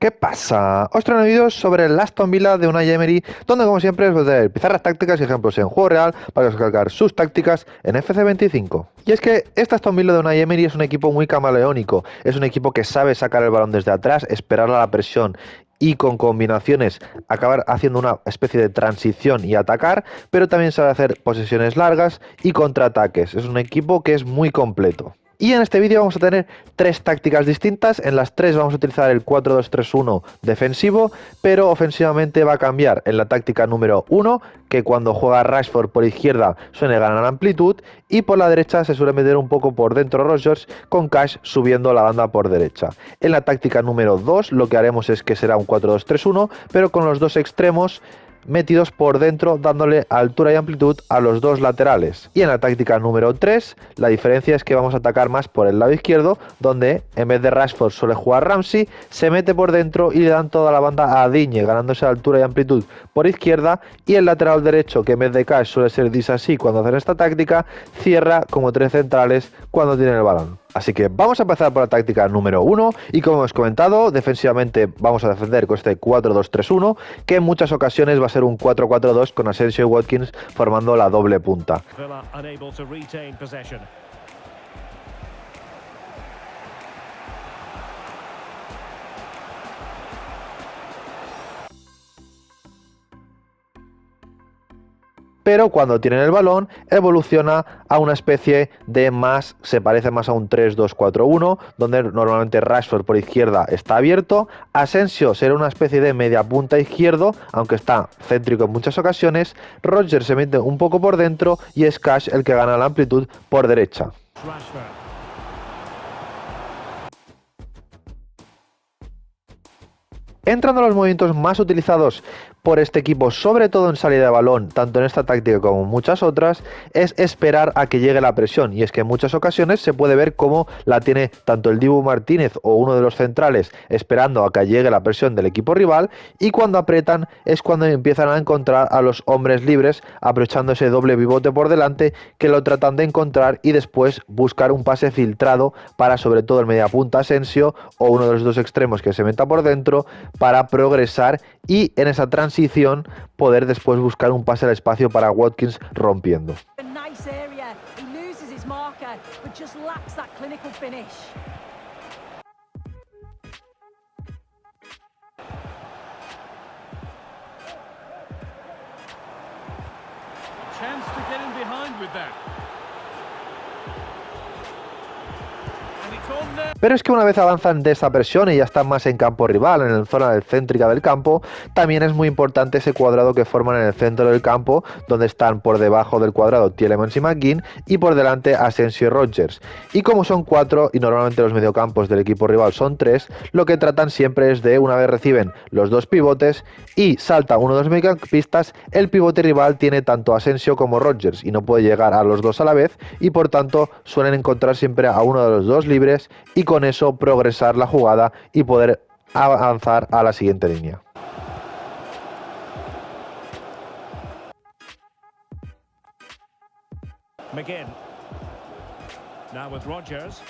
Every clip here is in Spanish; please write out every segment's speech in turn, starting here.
¿Qué pasa? Os traigo vídeos sobre el Aston Villa de Unai Emery, donde como siempre os voy a traer pizarras tácticas y ejemplos en juego real para descargar sus tácticas en FC25. Y es que este Aston Villa de Unai Emery es un equipo muy camaleónico, es un equipo que sabe sacar el balón desde atrás, esperar a la presión y con combinaciones acabar haciendo una especie de transición y atacar, pero también sabe hacer posesiones largas y contraataques. Es un equipo que es muy completo. Y en este vídeo vamos a tener tres tácticas distintas. En las tres vamos a utilizar el 4-2-3-1 defensivo, pero ofensivamente va a cambiar en la táctica número 1, que cuando juega Rashford por izquierda suele ganar amplitud, y por la derecha se suele meter un poco por dentro Rodgers, con Cash subiendo la banda por derecha. En la táctica número 2 lo que haremos es que será un 4-2-3-1, pero con los dos extremos metidos por dentro, dándole altura y amplitud a los dos laterales. Y en la táctica número 3 la diferencia es que vamos a atacar más por el lado izquierdo, donde en vez de Rashford suele jugar Ramsey, se mete por dentro y le dan toda la banda a Digne, ganándose altura y amplitud por izquierda, y el lateral derecho, que en vez de Cash suele ser Disasi cuando hacen esta táctica, cierra como tres centrales cuando tienen el balón. Así que vamos a empezar por la táctica número 1 y como hemos comentado, defensivamente vamos a defender con este 4-2-3-1, que en muchas ocasiones va a ser un 4-4-2 con Asensio y Watkins formando la doble punta. Pero cuando tienen el balón evoluciona a una especie de más, se parece más a un 3-2-4-1, donde normalmente Rashford por izquierda está abierto, Asensio será una especie de media punta izquierdo, aunque está céntrico en muchas ocasiones, Rodgers se mete un poco por dentro y es Cash el que gana la amplitud por derecha. Entrando a los movimientos más utilizados por este equipo, sobre todo en salida de balón, tanto en esta táctica como en muchas otras, es esperar a que llegue la presión. Y es que en muchas ocasiones se puede ver cómo la tiene tanto el Dibu Martínez o uno de los centrales esperando a que llegue la presión del equipo rival, y cuando apretan es cuando empiezan a encontrar a los hombres libres, aprovechando ese doble pivote por delante, que lo tratan de encontrar y después buscar un pase filtrado para sobre todo el mediapunta Asensio o uno de los dos extremos que se meta por dentro para progresar y en esa transición poder después buscar un pase al espacio para Watkins rompiendo. Chance to get in behind with that. Pero es que una vez avanzan de esa presión y ya están más en campo rival, en la zona céntrica del campo, también es muy importante ese cuadrado que forman en el centro del campo, donde están por debajo del cuadrado Tielemans y McGinn y por delante Asensio y Rodgers. Y como son 4 y normalmente los mediocampos del equipo rival son 3, lo que tratan siempre es de, una vez reciben los dos pivotes y salta uno de los mediocampistas, el pivote rival tiene tanto Asensio como Rodgers y no puede llegar a los dos a la vez, y por tanto suelen encontrar siempre a uno de los dos libres y con eso progresar la jugada y poder avanzar a la siguiente línea.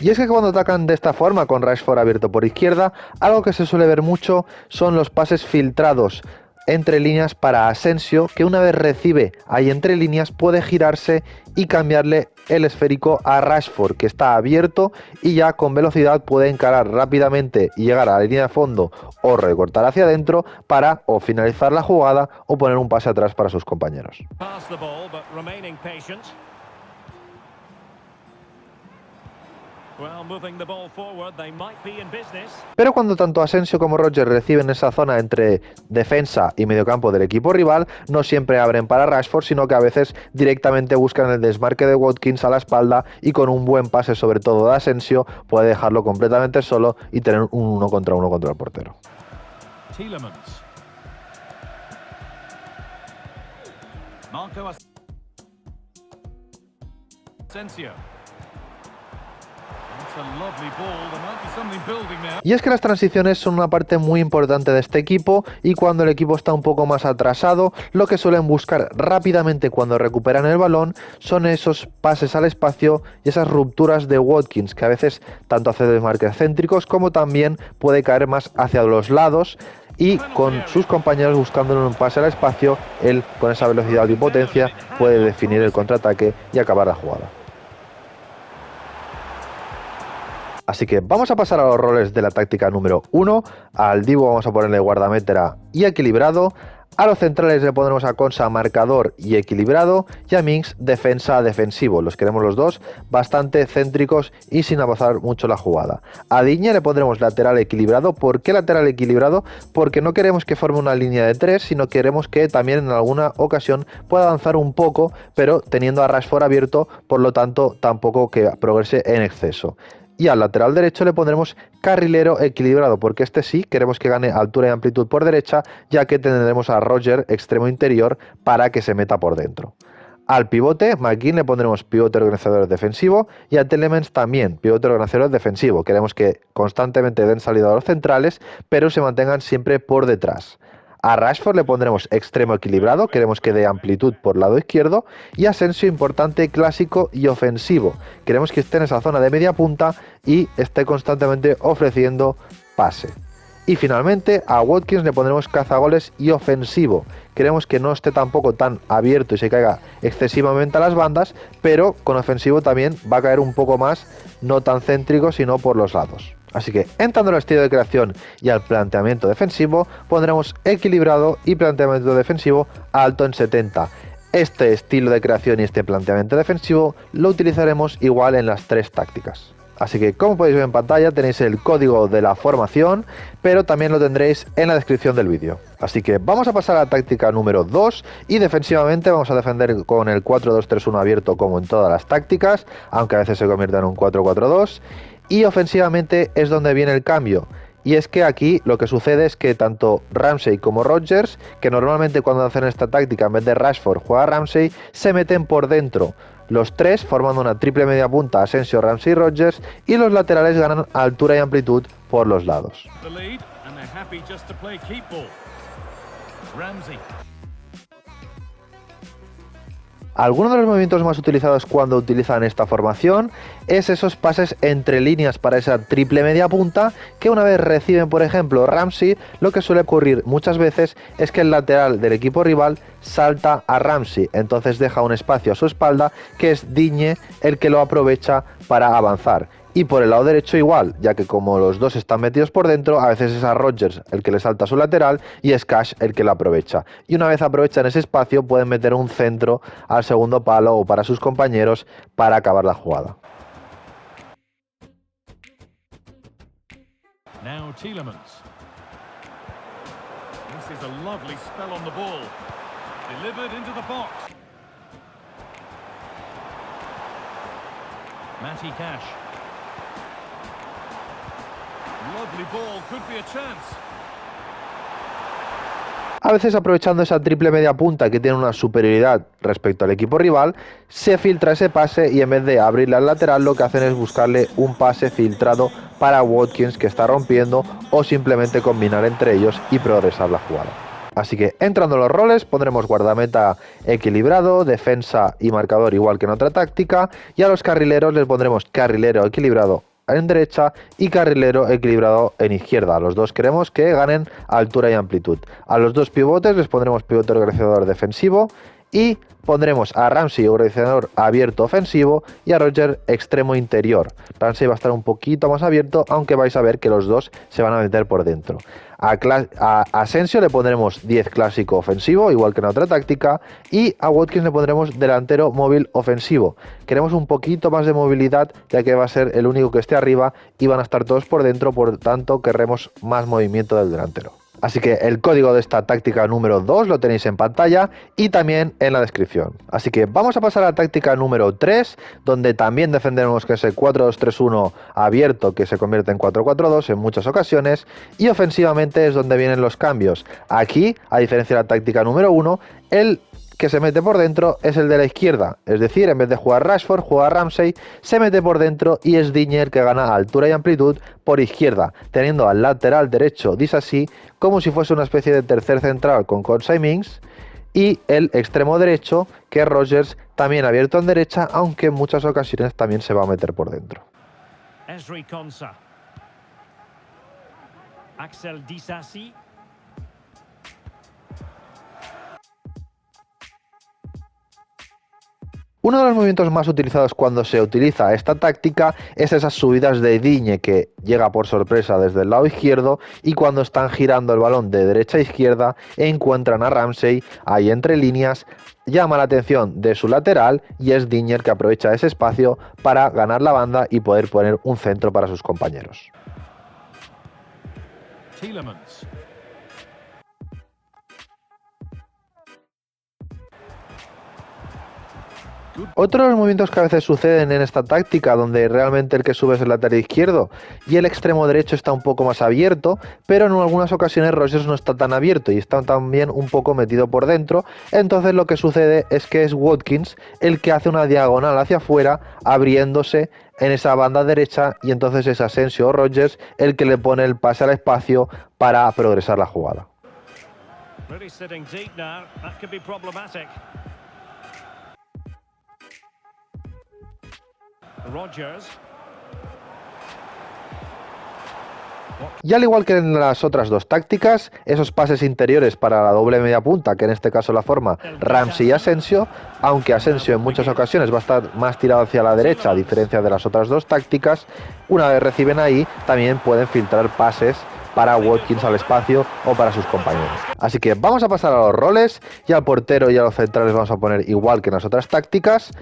Y es que cuando atacan de esta forma con Rashford abierto por izquierda, algo que se suele ver mucho son los pases filtrados entre líneas para Asensio, que una vez recibe ahí entre líneas puede girarse y cambiarle el esférico a Rashford, que está abierto y ya con velocidad puede encarar rápidamente y llegar a la línea de fondo o recortar hacia adentro para o finalizar la jugada o poner un pase atrás para sus compañeros. Pero cuando tanto Asensio como Rodgers reciben esa zona entre defensa y mediocampo del equipo rival, no siempre abren para Rashford, sino que a veces directamente buscan el desmarque de Watkins a la espalda y con un buen pase, sobre todo de Asensio, puede dejarlo completamente solo y tener un 1 contra 1 contra el portero. Tielemans. Marco Asensio. That's a lovely ball. There might be something building there. Y es que las transiciones son una parte muy importante de este equipo y cuando el equipo está un poco más atrasado, lo que suelen buscar rápidamente cuando recuperan el balón son esos pases al espacio y esas rupturas de Watkins, que a veces tanto hace desmarques céntricos como también puede caer más hacia los lados y con sus compañeros buscándole un pase al espacio, él con esa velocidad y potencia puede definir el contraataque y acabar la jugada. Así que vamos a pasar a los roles de la táctica número 1. Al Dibu vamos a ponerle guardameta y equilibrado. A los centrales le pondremos a Konsa marcador y equilibrado. Y a Mings defensa defensivo. Los queremos los dos bastante céntricos y sin avanzar mucho la jugada. A Digne le pondremos lateral equilibrado. ¿Por qué lateral equilibrado? Porque no queremos que forme una línea de 3, sino queremos que también en alguna ocasión pueda avanzar un poco, pero teniendo a Rashford abierto, por lo tanto tampoco que progrese en exceso. Y al lateral derecho le pondremos carrilero equilibrado, porque este sí queremos que gane altura y amplitud por derecha, ya que tendremos a Roger extremo interior para que se meta por dentro. Al pivote, McGinn, le pondremos pivote organizador defensivo y a Tielemans también pivote organizador defensivo. Queremos que constantemente den salida a los centrales, pero se mantengan siempre por detrás. A Rashford le pondremos extremo equilibrado, queremos que dé amplitud por lado izquierdo, y Asensio importante, clásico y ofensivo. Queremos que esté en esa zona de media punta y esté constantemente ofreciendo pase. Y finalmente a Watkins le pondremos cazagoles y ofensivo. Queremos que no esté tampoco tan abierto y se caiga excesivamente a las bandas, pero con ofensivo también va a caer un poco más, no tan céntrico, sino por los lados. Así que entrando al estilo de creación y al planteamiento defensivo, pondremos equilibrado y planteamiento defensivo alto en 70. Este estilo de creación y este planteamiento defensivo lo utilizaremos igual en las tres tácticas. Así que como podéis ver en pantalla tenéis el código de la formación, pero también lo tendréis en la descripción del vídeo. Así que vamos a pasar a la táctica número 2 y defensivamente vamos a defender con el 4-2-3-1 abierto como en todas las tácticas, aunque a veces se convierta en un 4-4-2. Y ofensivamente es donde viene el cambio. Y es que aquí lo que sucede es que tanto Ramsey como Rodgers, que normalmente cuando hacen esta táctica en vez de Rashford juega Ramsey, se meten por dentro. Los tres formando una triple media punta, Asensio, Ramsey y Rodgers, y los laterales ganan altura y amplitud por los lados. The lead, and they're happy just to play keep ball. Ramsey. Algunos de los movimientos más utilizados cuando utilizan esta formación es esos pases entre líneas para esa triple media punta, que una vez reciben por ejemplo Ramsey, lo que suele ocurrir muchas veces es que el lateral del equipo rival salta a Ramsey, entonces deja un espacio a su espalda que es Digne el que lo aprovecha para avanzar. Y por el lado derecho igual, ya que como los dos están metidos por dentro, a veces es a Rodgers el que le salta a su lateral y es Cash el que lo aprovecha. Y una vez aprovechan ese espacio pueden meter un centro al segundo palo o para sus compañeros para acabar la jugada. Now Tielemans. This is a lovely spell on the ball. Delivered into the box. Matty Cash. Lovely ball, could be a chance. A veces aprovechando esa triple media punta que tiene una superioridad respecto al equipo rival, se filtra ese pase y en vez de abrirle al lateral lo que hacen es buscarle un pase filtrado para Watkins que está rompiendo o simplemente combinar entre ellos y progresar la jugada. Así que entrando en los roles pondremos guardameta equilibrado, defensa y marcador igual que en otra táctica, y a los carrileros les pondremos carrilero equilibrado en derecha y carrilero equilibrado en izquierda. A los dos queremos que ganen altura y amplitud. A los dos pivotes les pondremos pivote organizador defensivo y pondremos a Ramsey organizador abierto ofensivo y a Roger extremo interior. Ramsey va a estar un poquito más abierto, aunque vais a ver que los dos se van a meter por dentro. A Asensio le pondremos 10 clásico ofensivo, igual que en otra táctica, y a Watkins le pondremos delantero móvil ofensivo. Queremos un poquito más de movilidad, ya que va a ser el único que esté arriba y van a estar todos por dentro, por tanto querremos más movimiento del delantero. Así que el código de esta táctica número 2 lo tenéis en pantalla y también en la descripción. Así que vamos a pasar a la táctica número 3, donde también defenderemos que ese 4-2-3-1 abierto que se convierte en 4-4-2 en muchas ocasiones, y ofensivamente es donde vienen los cambios. Aquí, a diferencia de la táctica número 1, el que se mete por dentro es el de la izquierda, es decir, en vez de jugar Rashford, juega Ramsey, se mete por dentro y es Digne el que gana altura y amplitud por izquierda, teniendo al lateral derecho Disasi como si fuese una especie de tercer central con Consay Mings, y el extremo derecho, que es Rodgers, también abierto en derecha, aunque en muchas ocasiones también se va a meter por dentro. Ezri Konsa. Axel Disasi. Uno de los movimientos más utilizados cuando se utiliza esta táctica es esas subidas de Digne que llega por sorpresa desde el lado izquierdo y cuando están girando el balón de derecha a izquierda encuentran a Ramsey ahí entre líneas, llama la atención de su lateral y es Digne el que aprovecha ese espacio para ganar la banda y poder poner un centro para sus compañeros. Tielemans. Otro de los movimientos que a veces suceden en esta táctica, donde realmente el que sube es el lateral izquierdo y el extremo derecho está un poco más abierto, pero en algunas ocasiones Rodgers no está tan abierto y está también un poco metido por dentro, entonces lo que sucede es que es Watkins el que hace una diagonal hacia afuera, abriéndose en esa banda derecha, y entonces es Asensio o Rodgers el que le pone el pase al espacio para progresar la jugada. Really sitting deep now. That could be problematic. Rodgers. Y al igual que en las otras dos tácticas, esos pases interiores para la doble media punta, que en este caso la forma Ramsey y Asensio, aunque Asensio en muchas ocasiones va a estar más tirado hacia la derecha, a diferencia de las otras dos tácticas, una vez reciben ahí, también pueden filtrar pases para Watkins al espacio o para sus compañeros. Así que vamos a pasar a los roles, y al portero y a los centrales vamos a poner igual que en las otras tácticas.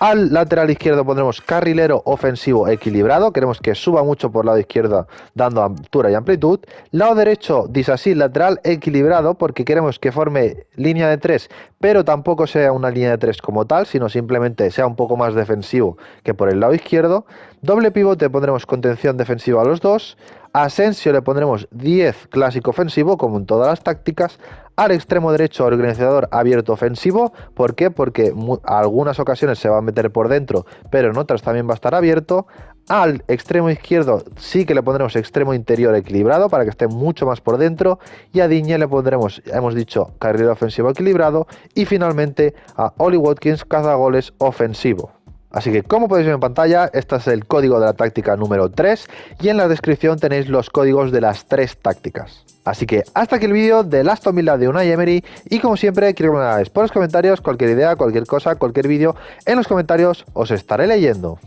Al lateral izquierdo pondremos carrilero ofensivo equilibrado, queremos que suba mucho por lado izquierdo dando altura y amplitud. Lado derecho, Disasi, lateral equilibrado, porque queremos que forme línea de 3, pero tampoco sea una línea de 3 como tal, sino simplemente sea un poco más defensivo que por el lado izquierdo. Doble pivote pondremos contención defensiva a los dos. A Asensio le pondremos 10 clásico ofensivo, como en todas las tácticas. Al extremo derecho, organizador abierto ofensivo. ¿Por qué? Porque algunas ocasiones se va a meter por dentro, pero en otras también va a estar abierto. Al extremo izquierdo sí que le pondremos extremo interior equilibrado para que esté mucho más por dentro. Y a Digne le pondremos, hemos dicho, carrilero ofensivo equilibrado. Y finalmente a Ollie Watkins, cazagoles ofensivo. Así que, como podéis ver en pantalla, este es el código de la táctica número 3 y en la descripción tenéis los códigos de las 3 tácticas. Así que hasta aquí el vídeo de Aston Villa de Unai Emery, y como siempre quiero que me hagáis por los comentarios cualquier idea, cualquier cosa, cualquier vídeo, en los comentarios os estaré leyendo.